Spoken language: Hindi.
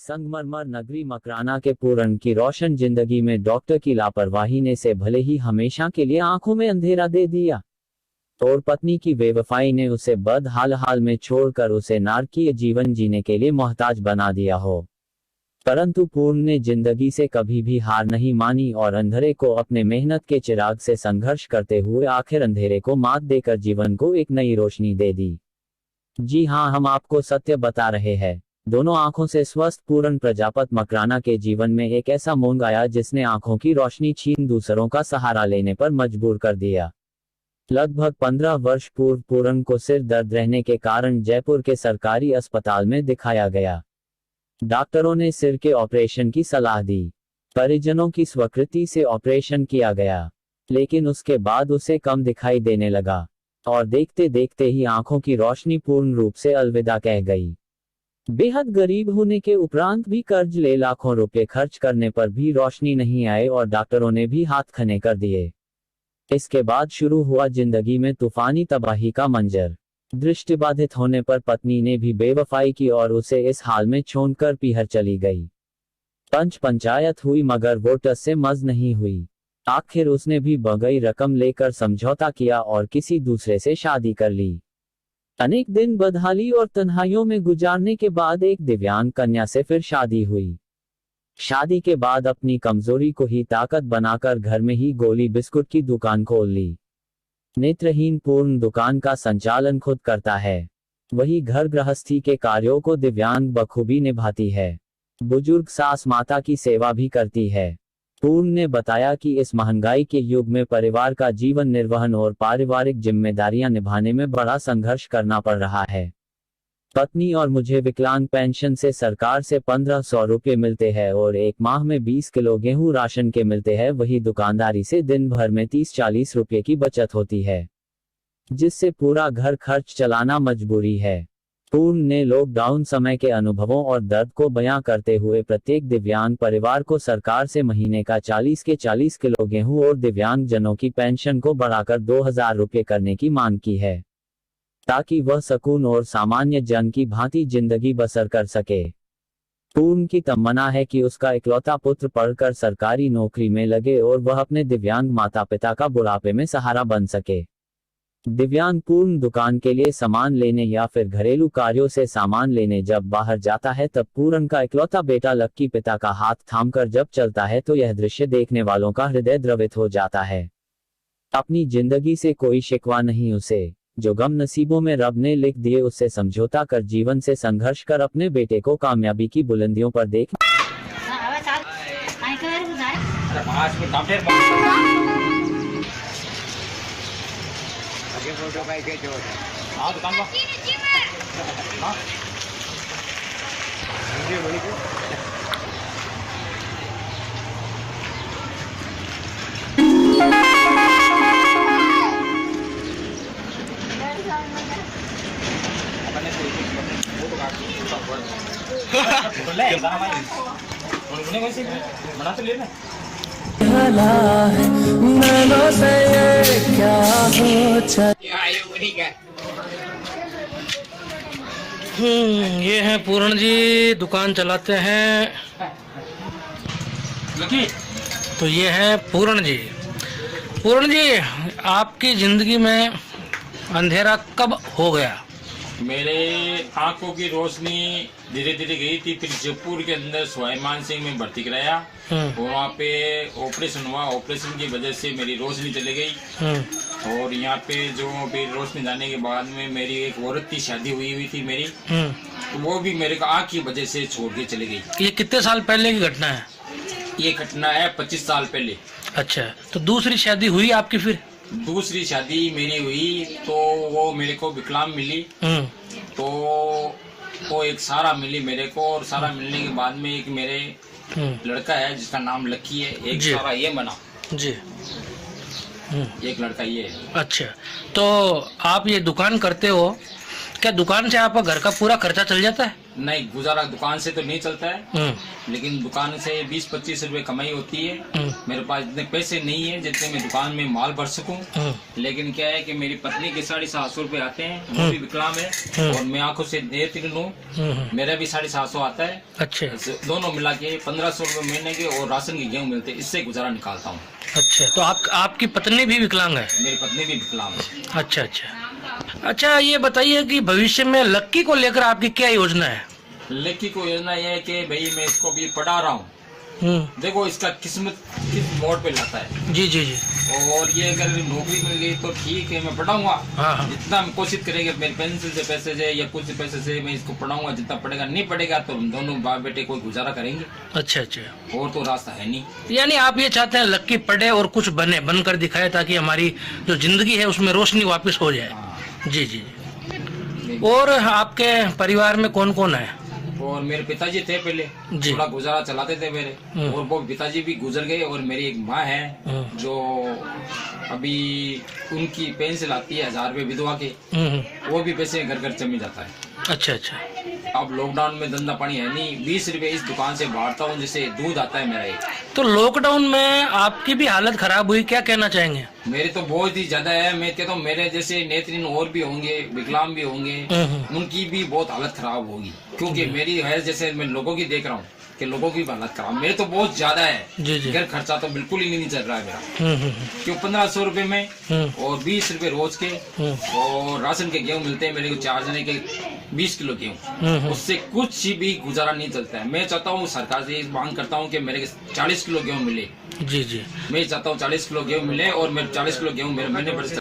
संगमरमर नगरी मकराना के पूरन की रोशन जिंदगी में डॉक्टर की लापरवाही ने से भले ही हमेशा के लिए आंखों में अंधेरा दे दिया और पत्नी की बेवफाई ने उसे बदहाल में छोड़कर उसे नारकीय जीवन जीने के लिए मोहताज बना दिया हो, परंतु पूर्ण ने जिंदगी से कभी भी हार नहीं मानी और अंधेरे को अपने मेहनत के चिराग से संघर्ष करते हुए आखिर अंधेरे को मात देकर जीवन को एक नई रोशनी दे दी। जी हाँ, हम आपको सत्य बता रहे हैं। दोनों आंखों से स्वस्थ पूरन प्रजापत मकराना के जीवन में एक ऐसा मोड़ आया जिसने आंखों की रोशनी छीन दूसरों का सहारा लेने पर मजबूर कर दिया। लगभग 15 वर्ष पूर्व पूरन को सिर दर्द रहने के कारण जयपुर के सरकारी अस्पताल में दिखाया गया। डॉक्टरों ने सिर के ऑपरेशन की सलाह दी। परिजनों की स्वीकृति से ऑपरेशन किया गया, लेकिन उसके बाद उसे कम दिखाई देने लगा और देखते देखते ही आंखों की रोशनी पूर्ण रूप से अलविदा कह गई। बेहद गरीब होने के उपरांत भी कर्ज ले लाखों रुपए खर्च करने पर भी रोशनी नहीं आए और डॉक्टरों ने भी हाथ खने कर दिए। इसके बाद शुरू हुआ जिंदगी में तूफानी तबाही का मंजर। दृष्टिबाधित होने पर पत्नी ने भी बेवफाई की और उसे इस हाल में छोड़कर पीहर चली गई। पंचायत हुई मगर वो टस से मज नहीं हुई। आखिर उसने भी बगई रकम लेकर समझौता किया और किसी दूसरे से शादी कर ली। अनेक दिन बदहाली और तन्हाइयों में गुजारने के बाद एक दिव्यांग कन्या से फिर शादी हुई। शादी के बाद अपनी कमजोरी को ही ताकत बनाकर घर में ही गोली बिस्कुट की दुकान खोल ली। नेत्रहीन पूर्ण दुकान का संचालन खुद करता है, वही घर गृहस्थी के कार्यों को दिव्यांग बखूबी निभाती है। बुजुर्ग सास माता की सेवा भी करती है। पूर्ण ने बताया कि इस महंगाई के युग में परिवार का जीवन निर्वहन और पारिवारिक जिम्मेदारियां निभाने में बड़ा संघर्ष करना पड़ रहा है। पत्नी और मुझे विकलांग पेंशन से सरकार से 1500 रुपये मिलते हैं और एक माह में 20 किलो गेहूं राशन के मिलते हैं। वही दुकानदारी से दिन भर में 30-40 रुपये की बचत होती है, जिससे पूरा घर खर्च चलाना मजबूरी है। पूर्ण ने लॉकडाउन समय के अनुभवों और दर्द को बयां करते हुए प्रत्येक दिव्यांग परिवार को सरकार से महीने का 40 किलो गेहूं और दिव्यांग जनों की पेंशन को बढ़ाकर 2000 रुपये करने की मांग की है, ताकि वह सुकून और सामान्य जन की भांति जिंदगी बसर कर सके। पूर्ण की तमन्ना है कि उसका इकलौता पुत्र पढ़कर सरकारी नौकरी में लगे और वह अपने दिव्यांग माता पिता का बुढ़ापे में सहारा बन सके। दिव्यांग पूर्ण दुकान के लिए सामान लेने या फिर घरेलू कार्यों से सामान लेने जब बाहर जाता है तब पूर्ण का इकलौता बेटा लक्की पिता का हाथ थामकर जब चलता है तो यह दृश्य देखने वालों का हृदय द्रवित हो जाता है। अपनी जिंदगी से कोई शिकवा नहीं उसे, जो गम नसीबों में रब ने लिख दिए उससे समझौता कर जीवन से संघर्ष कर अपने बेटे को कामयाबी की बुलंदियों पर देख। ये है पूर्ण जी, दुकान चलाते हैं। तो ये है पूर्ण जी। पूर्ण जी, आपकी जिंदगी में अंधेरा कब हो गया? मेरे आंखों की रोशनी धीरे धीरे गई थी। फिर जयपुर के अंदर सवाई मान सिंह में भर्ती कराया और वहाँ पे ऑपरेशन हुआ। ऑपरेशन की वजह से मेरी रोशनी चली गई और यहाँ पे जो फिर रोशनी जाने के बाद में मेरी एक औरत की शादी हुई थी मेरी, तो वो भी मेरे को आँख की वजह से छोड़ के चली गई। ये कितने साल पहले की घटना है? ये घटना है 25 साल पहले। अच्छा, तो दूसरी शादी हुई आपकी? फिर दूसरी शादी मेरी हुई तो वो मेरे को विकलांग मिली, तो वो एक सारा मिली मेरे को और सारा मिलने के बाद में एक मेरे लड़का है जिसका नाम लक्की है, एक सारा ये बना जी। एक लड़का ये है। अच्छा, तो आप ये दुकान करते हो, क्या दुकान से आपका घर का पूरा खर्चा चल जाता है? नहीं, गुजारा दुकान से तो नहीं चलता है, लेकिन दुकान से 20-25 रुपए कमाई होती है। मेरे पास इतने पैसे नहीं है जितने मैं दुकान में माल भर सकूं। लेकिन क्या है कि मेरी पत्नी के 750 रुपए आते हैं, वो भी विकलांग है और मैं आंखों से नेत्र हूँ, मेरा भी 750 आता है। अच्छा, दोनों मिला के 1500 रुपए महीने के और राशन के गेहूँ मिलते, इससे गुजारा निकालता हूँ। अच्छा, तो आपकी पत्नी भी विकलांग है? मेरी पत्नी भी विकलांग है। अच्छा, ये बताइए कि भविष्य में लक्की को लेकर आपकी क्या योजना है? लक्की को योजना यह है कि भाई मैं इसको भी पढ़ा रहा हूँ, देखो इसका किस्मत किस मोड़ पे लाता है। जी जी जी। और ये अगर नौकरी मिल गई तो ठीक है, मैं पढ़ाऊंगा। हाँ। जितना हम कोशिश करेंगे मेरे पेंसिल से पैसे से या कुछ पैसे से मैं इसको पढ़ाऊंगा, जितना पढ़ेगा। नहीं पढ़ेगा तो हम दोनों बाप बेटे कोई गुजारा करेंगे। अच्छा, और तो रास्ता है नहीं। यानी आप ये चाहते हैं लक्की पढ़े और कुछ बनकर दिखाए, ताकि हमारी जो जिंदगी है उसमें रोशनी वापस हो जाए। जी जी। और आपके परिवार में कौन कौन है? और मेरे पिताजी थे पहले, थोड़ा गुजारा चलाते थे मेरे, और वो पिताजी भी गुजर गए। और मेरी एक माँ है जो अभी उनकी पेंशन आती है 1000 रुपए विधवा के, वो भी पैसे घर घर जमी जाता है। अच्छा। अब लॉकडाउन में धंधा पानी है नहीं, 20 रुपए इस दुकान से बांटता हूँ जिससे दूध आता है मेरा एक। तो लॉकडाउन में आपकी भी हालत खराब हुई, क्या कहना चाहेंगे? मेरे तो बहुत ही ज्यादा है। मैं कहता हूँ मेरे जैसे नेत्रहीन और भी होंगे, विकलांग भी होंगे, उनकी भी बहुत हालत खराब होगी। क्योंकि मेरी है जैसे मैं लोगों की देख रहा हूँ कि लोगों की हालत खराब, मेरे तो बहुत ज्यादा है। घर खर्चा तो बिल्कुल ही नहीं चल रहा है मेरा। क्यों 1500 रुपए में और 20 रुपए रोज के और राशन के गेहूं मिलते हैं मेरे को 4 जने के 20 किलो गेहूं, उससे कुछ भी गुजारा नहीं चलता है। मैं चाहता हूँ सरकार से मांग करता हूँ कि मेरे 40 किलो गेहूं मिले। जी। मैं चाहता हूँ 40 किलो गेहूं मिले और मेरे 40 किलो गेहूं मेरे महीने भर